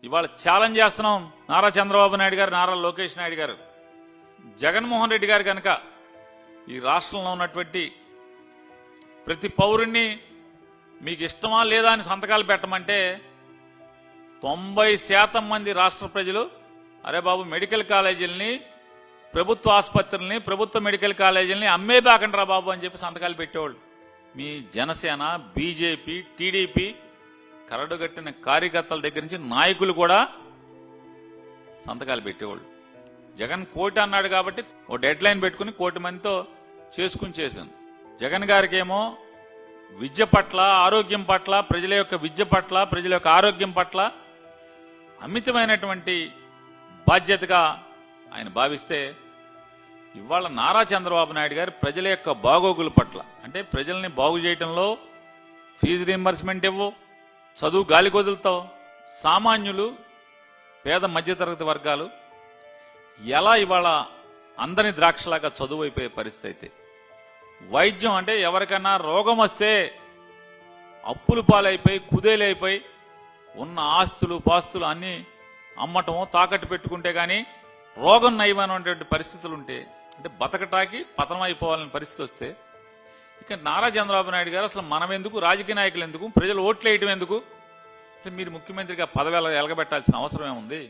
ఇవాళ ఛాలెంజ్ చేస్తున్నాం నారా చంద్రబాబు నాయుడు గారు, నారా లోకేష్ నాయుడు గారు. జగన్మోహన్ రెడ్డి గారు కనుక ఈ రాష్ట్రంలో ఉన్నటువంటి ప్రతి పౌరుణ్ణి మీకు ఇష్టమా లేదా అని సంతకాలు పెట్టమంటే 90% మంది రాష్ట్ర ప్రజలు అరే బాబు మెడికల్ కాలేజీలని, ప్రభుత్వ ఆసుపత్రుల్ని, ప్రభుత్వ మెడికల్ కాలేజీలని అమ్మేబాకండ్రా బాబు అని చెప్పి సంతకాలు పెట్టేవాళ్ళు. మీ జనసేన, బీజేపీ, టీడీపీ కరడుగట్టిన కార్యకర్తల దగ్గర నుంచి నాయకులు కూడా సంతకాలు పెట్టేవాళ్ళు. జగన్ కోటి అన్నాడు కాబట్టి ఓ డెడ్ లైన్ పెట్టుకుని 1 కోటి మందితో చేసుకుని చేశాను. జగన్ గారికి ఏమో విద్య పట్ల, ఆరోగ్యం పట్ల, ప్రజల యొక్క విద్య పట్ల, ప్రజల యొక్క ఆరోగ్యం పట్ల అమితమైనటువంటి బాధ్యతగా ఆయన భావిస్తే, ఇవాళ నారా చంద్రబాబు నాయుడు గారు ప్రజల యొక్క బాగోగుల పట్ల, అంటే ప్రజల్ని బాగు చేయడంలో ఫీజు రీంబర్స్మెంట్ ఇవ్వు, చదువు గాలి కొదులుతావు, సామాన్యులు, పేద మధ్యతరగతి వర్గాలు ఎలా ఇవాళ అందని ద్రాక్షలాగా చదువు అయిపోయే పరిస్థితి అయితే, వైద్యం అంటే ఎవరికన్నా రోగం వస్తే అప్పులు పాలైపోయి కుదేలైపోయి ఉన్న ఆస్తులు పాస్తులు అన్నీ అమ్మటం, తాకట్టు పెట్టుకుంటే కానీ రోగం నయమైనటువంటి పరిస్థితులు ఉంటే, అంటే బతకటాకి పతనం అయిపోవాలని పరిస్థితి వస్తే, ఇక నారా చంద్రబాబు నాయుడు గారు అసలు మనం ఎందుకు, రాజకీయ నాయకులు ఎందుకు, ప్రజలు ఓట్లు వేయటం ఎందుకు, మీరు ముఖ్యమంత్రిగా పదవి ఎలగబెట్టాల్సిన అవసరం ఏముంది?